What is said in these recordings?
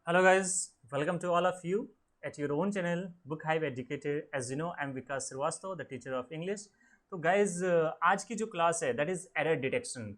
Hello guys, welcome to all of you at your own channel Book Hive Educator. As you know, I'm Vikash, the teacher of English. तो guys, आज की जो class है that is error detection.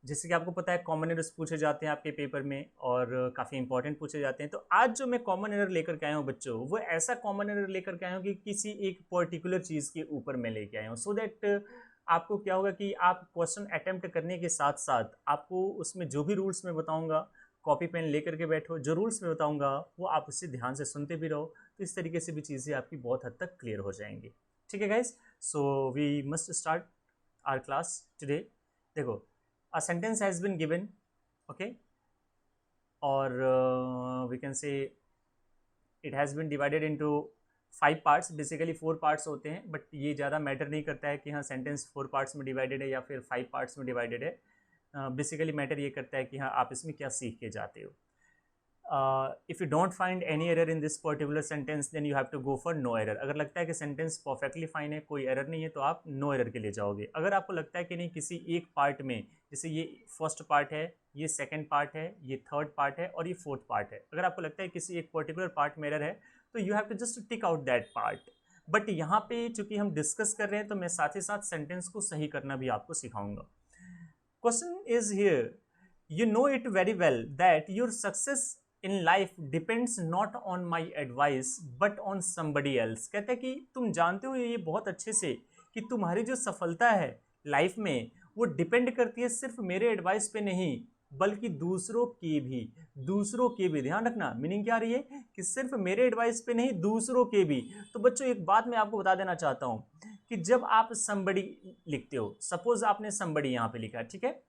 जैसे कि आपको पता है कॉमन एरर्स पूछे जाते हैं आपके पेपर में और काफ़ी इंपॉर्टेंट पूछे जाते हैं। तो आज जो मैं कॉमन एरर लेकर के आया हूँ बच्चों, वो ऐसा कॉमन एरर लेकर के आया हूँ कि किसी एक पर्टिकुलर चीज़ के ऊपर मैं लेके आया हूँ, सो दैट आपको क्या होगा कि आप क्वेश्चन अटेम्प्ट करने के साथ साथ आपको उसमें जो भी रूल्स मैं बताऊँगा कॉपी पेन लेकर के बैठो, जो रूल्स मैं बताऊँगा वो आप उससे ध्यान से सुनते भी रहो, तो इस तरीके से भी चीज़ें आपकी बहुत हद तक क्लियर हो जाएंगी। ठीक है guys, so we must start our class today. देखो, a sentence has been given, okay, or we can say it has been divided into 5 parts. Basically 4 parts होते हैं, बट ये ज़्यादा मैटर नहीं करता है कि हाँ सेंटेंस 4 पार्ट्स में डिवाइडेड है या फिर 5 पार्ट्स में डिवाइडेड है। बेसिकली मैटर ये करता है कि हाँ आप इसमें क्या सीख के जाते हो। If you don't find any error in this particular sentence then you have to go for no error. अगर लगता है कि सेंटेंस परफेक्टली फाइन है, कोई एरर नहीं है, तो आप नो एरर के लिए जाओगे। अगर आपको लगता है कि नहीं किसी एक पार्ट में, जैसे ये फर्स्ट पार्ट है, ये सेकंड पार्ट है, ये थर्ड पार्ट है और ये फोर्थ पार्ट है, अगर आपको लगता है किसी एक पर्टिकुलर पार्ट में एरर है तो you have to just tick out that part. But यहाँ पे चूंकि हम डिस्कस कर रहे हैं तो मैं साथ ही साथ सेंटेंस को सही करना भी आपको सिखाऊंगा। Question is here, you know it very well that your success in life depends not on my advice but on somebody else। कहते हैं कि तुम जानते हो ये बहुत अच्छे से कि तुम्हारी जो सफलता है लाइफ में वो डिपेंड करती है सिर्फ मेरे एडवाइस पे नहीं बल्कि दूसरों के भी ध्यान रखना। मीनिंग क्या आ रही है कि सिर्फ मेरे एडवाइस पे नहीं, दूसरों के भी। तो बच्चों एक बात मैं आपको बता देना चाहता हूँ कि जब आप somebody लिखते हो, सपोज आपने somebody यहाँ पे लिखा, ठीक है,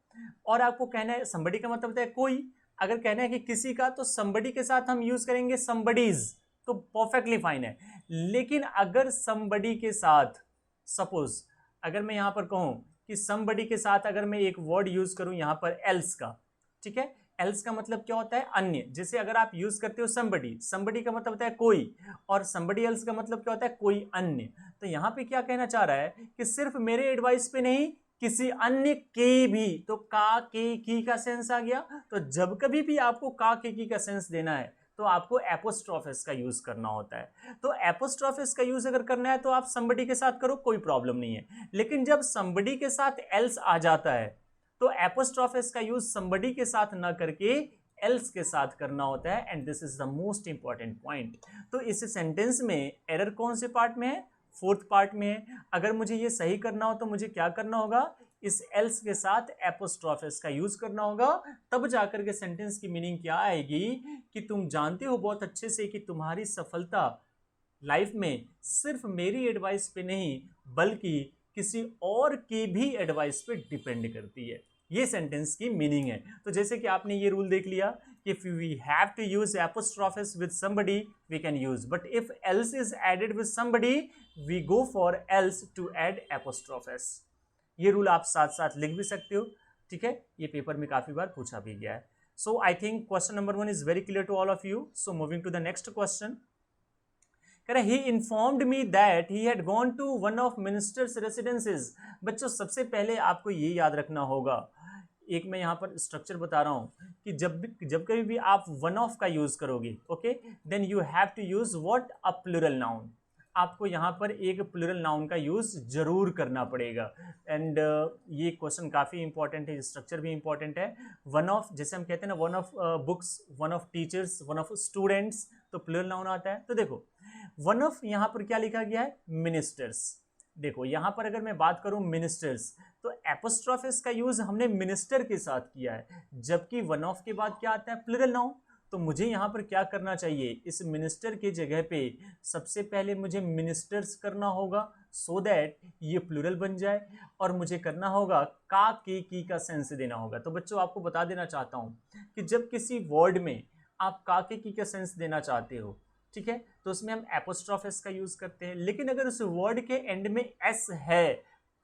और आपको कहना है somebody का मतलब होता है कोई, अगर कहना है कि किसी का तो somebody के साथ हम यूज करेंगे somebody's, तो परफेक्टली फाइन है। लेकिन अगर somebody के साथ, सपोज अगर मैं यहाँ पर कहूँ कि somebody के साथ अगर मैं एक वर्ड यूज करूँ यहाँ पर else का, ठीक है, else का मतलब क्या होता है अन्य। जैसे अगर आप यूज करते हो somebody का मतलब होता है कोई, और somebody else का मतलब क्या होता है कोई अन्य। तो यहाँ पे क्या कहना चाह रहा है कि सिर्फ मेरे एडवाइस पे नहीं, किसी अन्य के भी। तो का, के, की का सेंस आ गया। तो जब कभी भी आपको का, के, की का सेंस देना है तो आपको एपोस्ट्रोफेस का यूज करना होता है। तो एपोस्ट्रोफेस का यूज अगर करना है तो आप somebody के साथ करो, कोई प्रॉब्लम नहीं है। लेकिन जब somebody के साथ else आ जाता है तो एपोस्ट्रोफेस का यूज somebody के साथ ना करके else के साथ करना होता है, and this is the most important point. तो इस सेंटेंस में एरर कौन से पार्ट में है? फोर्थ पार्ट में है। अगर मुझे ये सही करना हो तो मुझे क्या करना होगा? इस else के साथ एपोस्ट्रोफेस का यूज करना होगा, तब जाकर के सेंटेंस की मीनिंग क्या आएगी कि तुम जानते हो बहुत अच्छे से कि तुम्हारी सफलता लाइफ में सिर्फ मेरी एडवाइस पे नहीं बल्कि किसी और की भी एडवाइस पे डिपेंड करती है। ये सेंटेंस की मीनिंग है। तो जैसे कि आपने ये रूल देख लिया कि if we have to use apostrophes with somebody we can use, but if else is added with somebody we go for else to add apostrophes। ये रूल आप साथ साथ लिख भी सकते हो, ठीक है, ये पेपर में काफी बार पूछा भी गया है। So I think question number 1 is very clear to all of you. So moving to the next question. He informed me that he had gone to one of minister's residences। बच्चों सबसे पहले आपको ये याद रखना होगा, एक मैं यहाँ पर स्ट्रक्चर बता रहा हूँ कि जब कभी भी आप वन ऑफ का यूज करोगे, okay, then you have to use what? A plural noun. आपको यहाँ पर एक प्लूरल नाउन का यूज जरूर करना पड़ेगा। एंड ये क्वेश्चन काफ़ी इंपॉर्टेंट है, स्ट्रक्चर भी इंपॉर्टेंट है। वन ऑफ, जैसे हम कहते हैं ना, one of books, one of teachers, one of students, तो प्लूरल नाउन आता है। तो देखो वन ऑफ यहाँ पर क्या लिखा गया है? मिनिस्टर्स। देखो यहाँ पर अगर मैं बात करूं मिनिस्टर्स, तो एपोस्ट्रोफेस का यूज हमने मिनिस्टर के साथ किया है, जबकि वन ऑफ के बाद क्या आता है? Plural noun. तो मुझे यहाँ पर क्या करना चाहिए? इस मिनिस्टर के जगह पे सबसे पहले मुझे मिनिस्टर्स करना होगा, सो दैट ये प्लूरल बन जाए, और मुझे करना होगा का, के, की का सेंस देना होगा। तो बच्चों आपको बता देना चाहता हूँ कि जब किसी वर्ड में आप का, के, की का सेंस देना चाहते हो, ठीक है, तो उसमें हम एपोस्ट्रोफेस का यूज करते हैं। लेकिन अगर उस वर्ड के एंड में एस है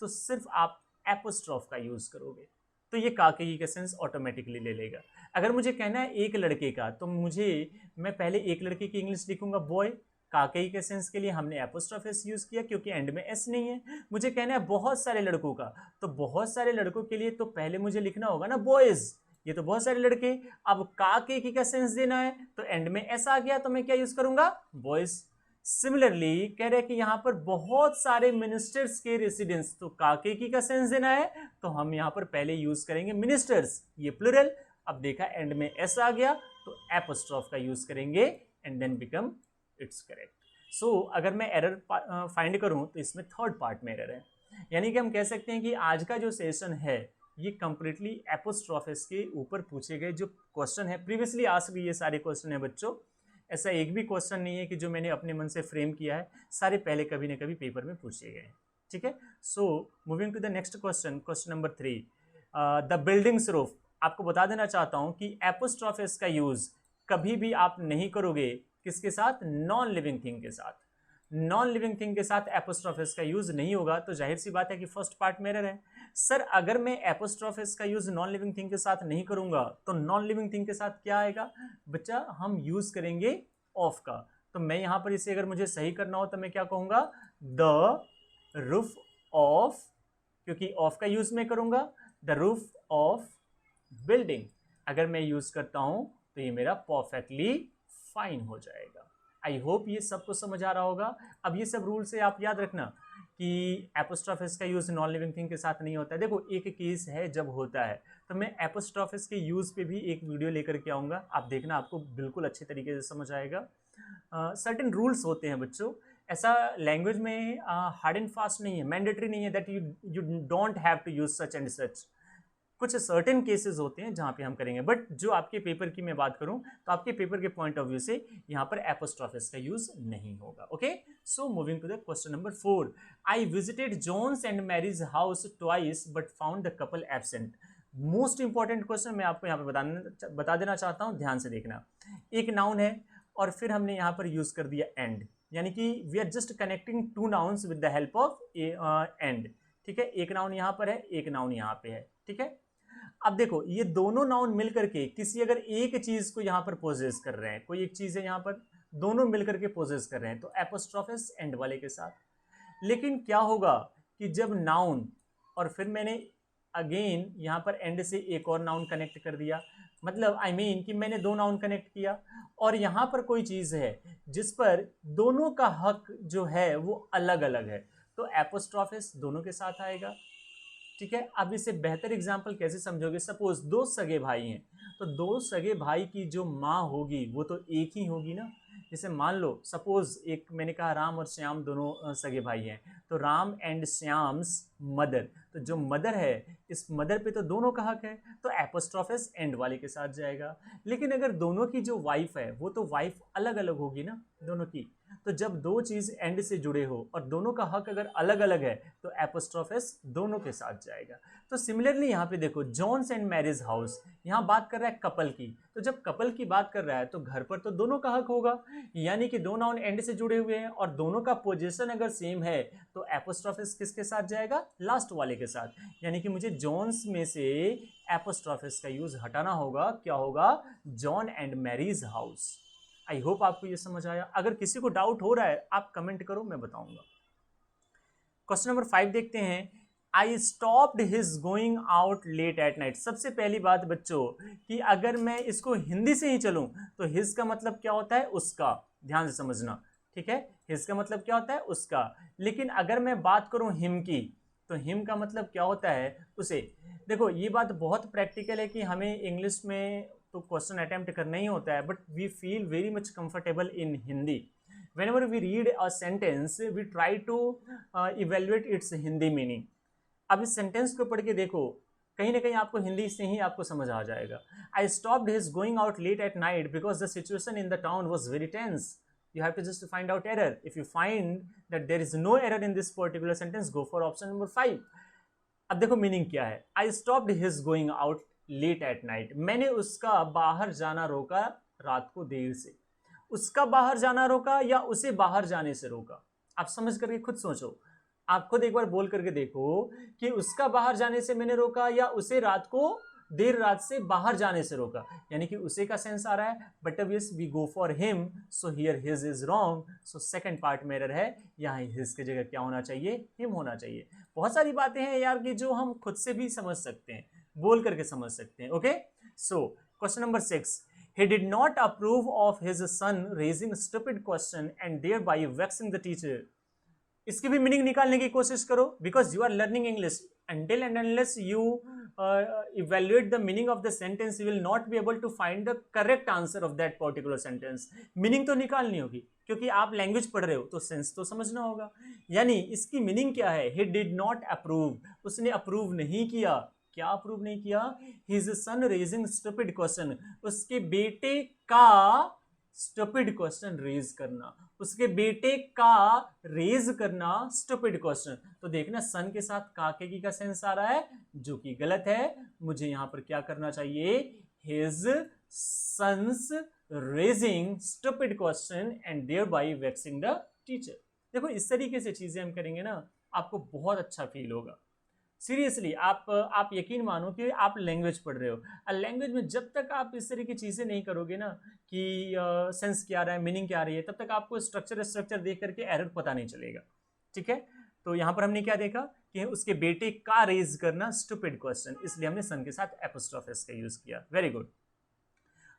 तो सिर्फ आप एपोस्ट्रोफ का यूज करोगे, तो ये काके का सेंस ऑटोमेटिकली ले लेगा। अगर मुझे कहना है एक लड़के का, तो मैं पहले एक लड़के की इंग्लिश लिखूंगा बॉय। काके के सेंस के लिए हमने एपोस्ट्रोफेस यूज किया क्योंकि एंड में एस नहीं है। मुझे कहना है बहुत सारे लड़कों का, तो बहुत सारे लड़कों के लिए तो पहले मुझे लिखना होगा ना बॉयज, ये तो बहुत सारे लड़के। अब का के का सेंस देना है तो एंड में एस आ गया तो मैं क्या यूज करूंगा, बॉयज। सिमिलरली कह रहे हैं कि यहां पर बहुत सारे मिनिस्टर्स के रेसिडेंस, तो का के का सेंस देना है तो हम यहां पर पहले यूज करेंगे मिनिस्टर्स, ये प्लूरल। अब देखा एंड में एस आ गया तो एपोस्ट्रोफ का यूज करेंगे and then become it's correct. So अगर मैं एरर फाइंड करूं तो इसमें थर्ड पार्ट में एरर है, यानी कि हम कह सकते हैं कि आज का जो सेशन है ये कंप्लीटली एपोस्ट्रोफिस के ऊपर पूछे गए जो क्वेश्चन है। प्रीवियसली आज भी ये सारे क्वेश्चन है बच्चों, ऐसा एक भी क्वेश्चन नहीं है कि जो मैंने अपने मन से फ्रेम किया है, सारे पहले कभी न कभी पेपर में पूछे गए हैं, ठीक है। So moving to the next question, question number 3, the building's roof. आपको बता देना चाहता हूं कि एपोस्ट्रोफिस का यूज कभी भी आप नहीं करोगे किसके साथ, नॉन लिविंग थिंग के साथ। नॉन लिविंग थिंग के साथ एपोस्ट्रोफिस का यूज नहीं होगा, तो जाहिर सी बात है कि फर्स्ट पार्ट में एरर है। सर अगर मैं एपोस्ट्रोफिस का यूज नॉन लिविंग थिंग के साथ नहीं करूंगा तो नॉन लिविंग थिंग के साथ क्या आएगा बच्चा, हम यूज करेंगे ऑफ का। तो मैं यहां पर इसे अगर मुझे सही करना हो तो मैं क्या कहूंगा, द रूफ ऑफ, क्योंकि ऑफ का यूज मैं करूंगा, द रूफ ऑफ बिल्डिंग अगर मैं यूज करता हूं तो ये मेरा परफेक्टली फाइन हो जाएगा। आई होप ये सबको समझ आ रहा होगा। अब ये सब रूल से आप याद रखना कि एपोस्ट्रोफिस का यूज नॉन लिविंग थिंग के साथ नहीं होता है। देखो एक केस है जब होता है, तो मैं एपोस्ट्रोफिस के यूज पे भी एक वीडियो लेकर के आऊंगा, आप देखना, आपको बिल्कुल अच्छे तरीके से समझ आएगा। सर्टेन रूल्स होते हैं बच्चों, ऐसा लैंग्वेज में हार्ड एंड फास्ट नहीं है, मैंडेटरी नहीं है that you don't have to use such and such. कुछ सर्टेन केसेस होते हैं जहां पे हम करेंगे, बट जो आपके पेपर की मैं बात करूं तो आपके पेपर के पॉइंट ऑफ व्यू से यहां पर एपोस्ट्रोफिस का यूज नहीं होगा। Okay, so moving to the question number 4, I visited John's and Mary's house twice but found the couple absent. Most important question मैं आपको यहाँ पे बता देना चाहता हूँ, ध्यान से देखना। एक नाउन है और फिर हमने यहाँ पर यूज कर दिया एंड, यानी कि we are just connecting to nouns with the help of and, ठीक है। एक नाउन यहाँ पर है, एक नाउन यहाँ पे है, ठीक है। अब देखो ये दोनों नाउन मिलकर के किसी अगर एक चीज को यहां पर पोजेस कर रहे हैं, कोई एक चीज है यहां पर, दोनों मिलकर के पोजेस कर रहे हैं, तो एपोस्ट्रोफिस एंड वाले के साथ। लेकिन क्या होगा कि जब नाउन और फिर मैंने अगेन यहां पर एंड से एक और नाउन कनेक्ट कर दिया, मतलब आई मीन कि मैंने दो नाउन कनेक्ट किया और यहां पर कोई चीज है जिस पर दोनों का हक जो है वो अलग अलग है, तो एपोस्ट्रोफिस दोनों के साथ आएगा, ठीक है। अब इसे बेहतर एग्जाम्पल कैसे समझोगे, सपोज दो सगे भाई हैं, तो दो सगे भाई की जो माँ होगी वो तो एक ही होगी ना। जैसे मान लो सपोज एक मैंने कहा राम और श्याम दोनों सगे भाई हैं, तो राम एंड श्याम्स मदर, तो जो मदर है इस मदर पे तो दोनों का हक है, तो एपोस्ट्रोफिस एंड वाले के साथ जाएगा। लेकिन अगर दोनों की जो वाइफ है वो तो वाइफ अलग अलग होगी ना दोनों की, तो जब दो चीज एंड से जुड़े हो और दोनों का हक अगर अलग अलग है तो एपोस्ट्रोफिस दोनों के साथ जाएगा। तो सिमिलरली यहाँ पे देखो जॉन्स एंड मैरिज हाउस, यहाँ बात कर रहा है कपल की, तो जब कपल की बात कर रहा है तो घर पर तो दोनों का हक होगा, यानी कि दो नाउन एंड से जुड़े हुए हैं और दोनों का पोजीशन अगर सेम है तो एपोस्ट्रोफिस किसके साथ जाएगा, लास्ट वाले के साथ। यानी कि मुझे जॉन्स में से एपोस्ट्रोफिस का यूज हटाना होगा, क्या होगा, John and marriage house. I hope आपको ये समझ आया। अगर किसी को डाउट हो रहा है आप कमेंट करो, मैं बताऊंगा। क्वेश्चन नंबर 5 देखते हैं, I stopped his going out late at night. सबसे पहली बात बच्चों कि अगर मैं इसको हिंदी से ही चलूं तो हिज का मतलब क्या होता है, उसका, ध्यान से समझना, ठीक है। हिज का मतलब क्या होता है, उसका। लेकिन अगर मैं बात करूं हिम की, तो हिम का मतलब क्या होता है, उसे। देखो ये बात बहुत प्रैक्टिकल है कि हमें इंग्लिश में तो क्वेश्चन अटेम्प्ट करना ही होता है, but we feel very much comfortable in Hindi. whenever we read a sentence we try to evaluate its Hindi meaning. अब इस सेंटेंस को पढ़ के देखो, कहीं ना कहीं आपको हिंदी से ही आपको समझ आ जाएगा। I stopped his going out late at night because the situation in the town was very tense. You have to just find out error. If you find that there is no error in this particular sentence, go for option number 5. अब देखो meaning क्या है, I stopped his going out late at night. मैंने उसका बाहर जाना रोका रात को देर से। उसका बाहर जाना रोका या उसे बाहर जाने से रोका, आप समझ करके खुद सोचो। आप खुद एक बार बोल करके देखो कि उसका बाहर जाने से मैंने रोका या उसे रात को देर रात से बाहर जाने से रोका, यानी कि उसे का सेंस आ रहा है, बट अब yes we go for him, so here his is wrong, so second part में एरर है, यहाँ हिज की जगह क्या होना चाहिए, हिम होना चाहिए। बहुत सारी बातें हैं यार कि जो हम खुद से भी समझ सकते हैं, बोल करके समझ सकते हैं। Okay, so question number 6, he did not approve of his son raising stupid question and thereby vexing the teacher. इसकी भी मीनिंग निकालने की कोशिश करो, because you are learning English. until and unless you evaluate the meaning of the sentence, you will not be able to find the correct answer of that particular sentence. Meaning तो निकालनी होगी, क्योंकि आप language पढ़ रहे हो तो sense तो समझना होगा. यानी इसकी मीनिंग क्या है? he did not approve, उसने अप्रूव नहीं किया. क्या अप्रूव नहीं किया? his son raising stupid question, उसके बेटे का स्टूपिड क्वेश्चन रेज करना, उसके बेटे का रेज करना स्टूपिड क्वेश्चन. तो देखना सन के साथ काके की का सेंस आ रहा है, जो कि गलत है. मुझे यहां पर क्या करना चाहिए? His son's raising stupid question and thereby vexing the teacher. देखो इस तरीके से चीजें हम करेंगे ना, आपको बहुत अच्छा फील होगा. सीरियसली आप यकीन मानो कि आप लैंग्वेज पढ़ रहे हो. लैंग्वेज में जब तक आप इस तरह की चीज़ें नहीं करोगे ना कि सेंस क्या आ रहा है, मीनिंग क्या आ रही है, तब तक आपको स्ट्रक्चर देख करके एरर पता नहीं चलेगा. ठीक है, तो यहाँ पर हमने क्या देखा कि उसके बेटे का रेज करना स्टूपिड क्वेश्चन, इसलिए हमने सन के साथ एपोस्ट्रोफेस का यूज किया. Very good.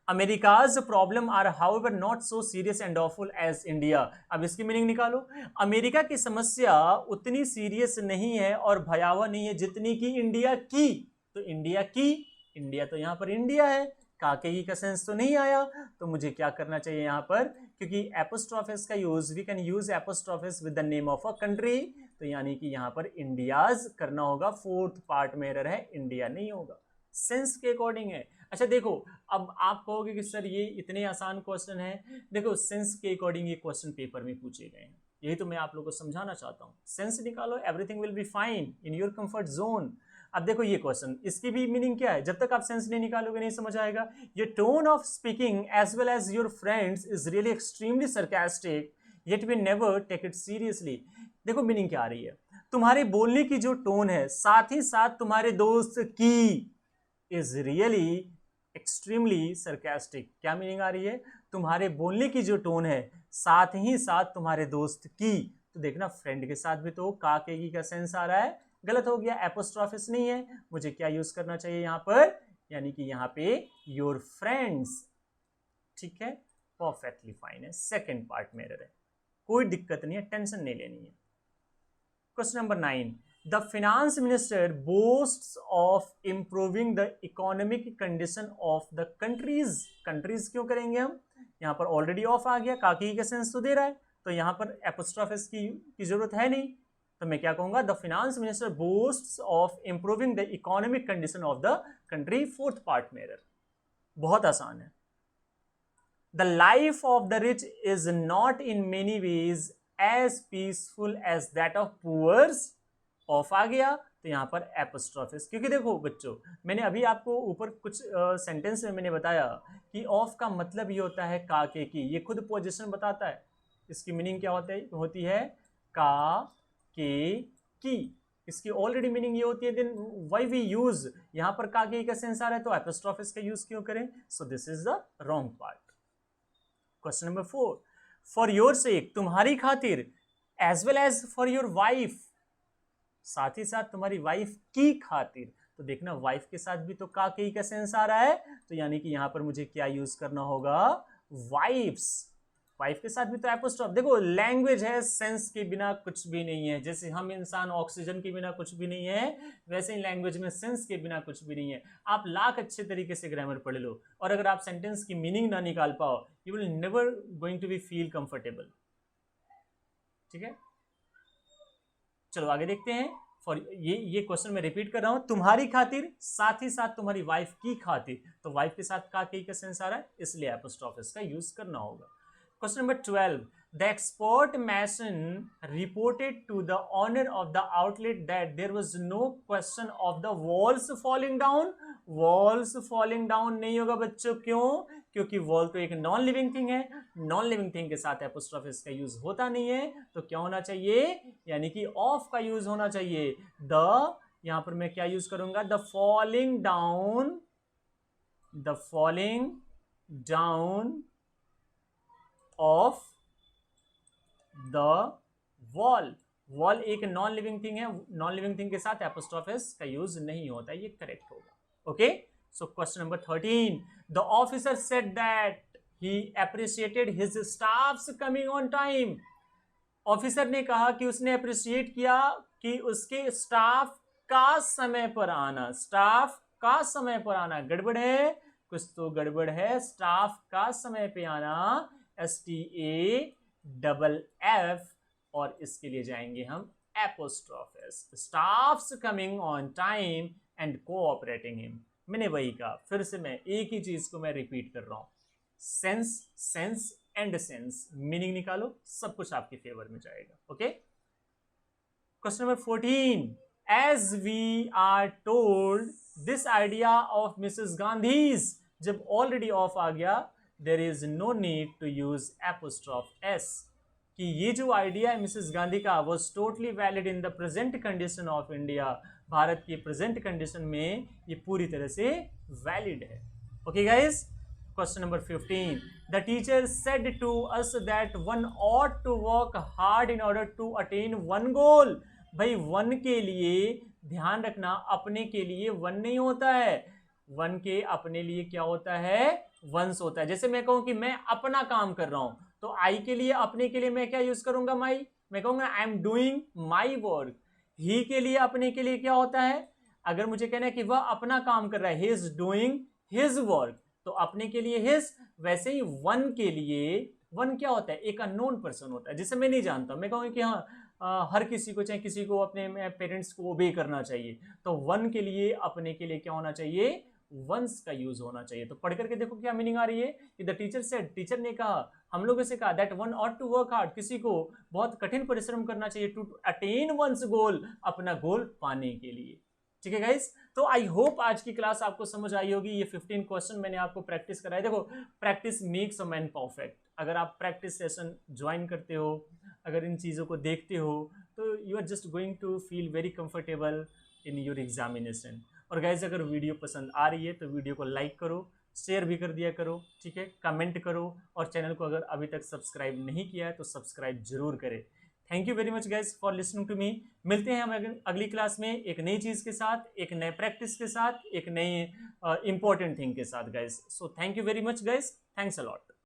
America's problem are however not so serious and awful as India. अब इसकी मीनिंग निकालो. अमेरिका की समस्या उतनी सीरियस नहीं है और भयावह नहीं है जितनी की इंडिया की. तो इंडिया की, इंडिया तो यहाँ पर इंडिया है, काके का सेंस तो नहीं आया. तो मुझे क्या करना चाहिए यहाँ पर? क्योंकि एपोस्ट्रोफेस का use, we can use apostrophes with the name of a country, तो यानी कि यहाँ पर इंडियाज करना होगा. फोर्थ पार्ट में एरर है, इंडिया नहीं होगा, सेंस के अकॉर्डिंग है. अच्छा देखो, अब आप कहोगे कि सर ये इतने आसान क्वेश्चन है. देखो सेंस के अकॉर्डिंग ये क्वेश्चन पेपर में पूछे गए हैं, यही तो मैं आप लोगों को समझाना चाहता हूँ. सेंस निकालो, everything will be fine in your comfort zone. अब देखो ये क्वेश्चन, इसकी भी मीनिंग क्या है? जब तक आप सेंस नहीं निकालोगे नहीं समझ आएगा. ये tone of speaking as well as your friend's is really extremely sarcastic yet we never take it seriously. देखो मीनिंग क्या आ रही है? तुम्हारे बोलने की जो टोन है, साथ ही साथ तुम्हारे दोस्त की इज रियली एक्सट्रीमली सरकास्टिक. क्या मीनिंग आ रही है? तुम्हारे बोलने की जो टोन है, साथ ही साथ तुम्हारे दोस्त की. तो देखना फ्रेंड के साथ भी तो का के की का सेंस आ रहा है, गलत हो गया. एपोस्ट्रोफिस नहीं है, मुझे क्या यूज करना चाहिए यहाँ पर? यानी कि यहाँ पे योर फ्रेंड्स. ठीक है, परफेक्टली फाइन है. सेकेंड पार्ट में एरर है, कोई दिक्कत नहीं है, टेंशन नहीं लेनी है. Question number 9, the finance minister boasts of improving the economic condition of the countries. countries क्यों करेंगे हम? यहाँ पर ऑलरेडी ऑफ आ गया, काकी का सेंस तो दे रहा है, तो यहाँ पर एपोस्ट्रोफिस की जरूरत है नहीं. तो मैं क्या कहूंगा? The finance minister boasts of improving the economic condition of the country. Fourth part में एरर, बहुत आसान है. The life of the rich is not in many ways as peaceful as that of poors. Of आ गया, तो यहाँ पर एपोस्ट्रोफिस. क्योंकि देखो बच्चों, मैंने अभी आपको ऊपर कुछ सेंटेंस में मैंने बताया कि ऑफ का मतलब ये होता है का के की. ये खुद पोजीशन बताता है. इसकी मीनिंग क्या होती है? का के की. इसकी ऑलरेडी मीनिंग ये होती है. देन व्हाई वी यूज, यहाँ पर का के का सेंस आ रहा है तो एपोस्ट्रोफिस का यूज क्यों करें? So this is the wrong part. Question number 4, for your sake, तुम्हारी खातिर, as well as for your wife, साथ ही साथ तुम्हारी वाइफ की खातिर. तो देखना वाइफ के साथ भी तो का के का सेंस आ रहा है, तो यानी कि यहां पर मुझे क्या यूज करना होगा? वाइफ्स. वाइफ के साथ भी तो एपोस्ट्रोफ. देखो लैंग्वेज है, सेंस के बिना कुछ भी नहीं है. जैसे हम इंसान ऑक्सीजन के बिना कुछ भी नहीं है, वैसे ही लैंग्वेज में सेंस के बिना कुछ भी नहीं है. आप लाख अच्छे तरीके से ग्रामर पढ़ लो, और अगर आप सेंटेंस की मीनिंग ना निकाल पाओ, you will never going to be feel comfortable. ठीक है, चलो आगे देखते हैं. फॉर ये क्वेश्चन मैं रिपीट कर रहा हूं. तुम्हारी खातिर, साथ ही साथ तुम्हारी वाइफ की खातिर. तो वाइफ के साथ का के सेंस आ रहा है, इसलिए एपोस्ट्रोफिस का यूज करना होगा. Question number 12, the expert mason reported to the owner of the outlet that there was no question of the walls falling down. Walls falling down नहीं होगा बच्चों. क्यों? क्योंकि वॉल तो एक नॉन लिविंग थिंग है. नॉन लिविंग थिंग के साथ एपोस्ट्रोफिस का यूज होता नहीं है, तो क्या होना चाहिए? यानी कि ऑफ का यूज होना चाहिए. द, यहां पर मैं क्या यूज करूंगा? The falling down, the falling down of the wall. Wall एक नॉन लिविंग थिंग है, नॉन लिविंग थिंग के साथ एपोस्ट्रोफिस का यूज नहीं होता है, ये करेक्ट होगा. Okay, So question number 13. The officer said that he appreciated his staff's coming on time. Officer ने कहा कि उसने अप्रिशिएट किया कि उसके स्टाफ का समय पर आना, स्टाफ का समय पर आना। गड़बड़ है, कुछ तो गड़बड़ है। स्टाफ का समय पे आना, STAFF, और इसके लिए जाएंगे हम apostrophes. Staffs coming on time and cooperating him. मैंने वही कहा, फिर से मैं एक ही चीज को मैं रिपीट कर रहा हूं। Sense, sense and sense, meaning निकालो, सब कुछ आपके फेवर में जाएगा। Okay, question number 14. As we are told this idea of Mrs Gandhi's, जब ऑलरेडी ऑफ आ गया, there is no need to use apostrophe s, कि ये जो आइडिया है मिसेस गांधी का was totally valid in the present condition of India. Bharat की present condition में ये पूरी तरह से वैलिड है। Okay guys, question number 15. The teacher said to us that one ought to work hard in order to attain one goal. भाई one के लिए ध्यान रखना, अपने के लिए वन नहीं होता है, वन के अपने लिए क्या होता है, वंस होता है। जैसे मैं कहूं कि मैं अपना काम कर रहा हूं, तो आई के लिए, अपने के लिए मैं क्या यूज करूंगा, माई। मैं कहूंगा I am doing my work. ही के लिए, अपने के लिए क्या होता है, अगर मुझे कहना है कि वह अपना काम कर रहा है, he is doing his work, तो अपने के लिए हिज। वैसे ही वन के लिए, वन क्या होता है, एक अननोन पर्सन होता है जिसे मैं नहीं जानता। मैं कहूँगा कि हाँ हर किसी को, चाहे किसी को अपने पेरेंट्स को ओबे करना चाहिए, तो वन के लिए, अपने के लिए क्या होना चाहिए, वंस का यूज होना चाहिए। तो पढ़ करके देखो क्या मीनिंग आ रही है कि द टीचर सेड, टीचर ने कहा, हम लोगों से कहा, that one ought to work hard, किसी को बहुत कठिन परिश्रम करना चाहिए, टू अटेन वंस गोल, अपना गोल पाने के लिए। ठीक है गाइस, तो आई होप आज की क्लास आपको समझ आई होगी। ये 15 क्वेश्चन मैंने आपको प्रैक्टिस कराए। देखो, practice makes a man perfect. अगर आप प्रैक्टिस सेशन ज्वाइन करते हो, अगर इन चीज़ों को देखते हो, तो you are just going to feel very comfortable in your examination. और गाइज, अगर वीडियो पसंद आ रही है तो वीडियो को लाइक करो, शेयर भी कर दिया करो, ठीक है, कमेंट करो, और चैनल को अगर अभी तक सब्सक्राइब नहीं किया है तो सब्सक्राइब जरूर करें। Thank you very much guys for listening to me. मिलते हैं हम अगली क्लास में एक नई चीज़ के साथ, एक नए प्रैक्टिस के साथ, एक नई इंपॉर्टेंट थिंग के साथ guys. So thank you very much guys, thanks a lot.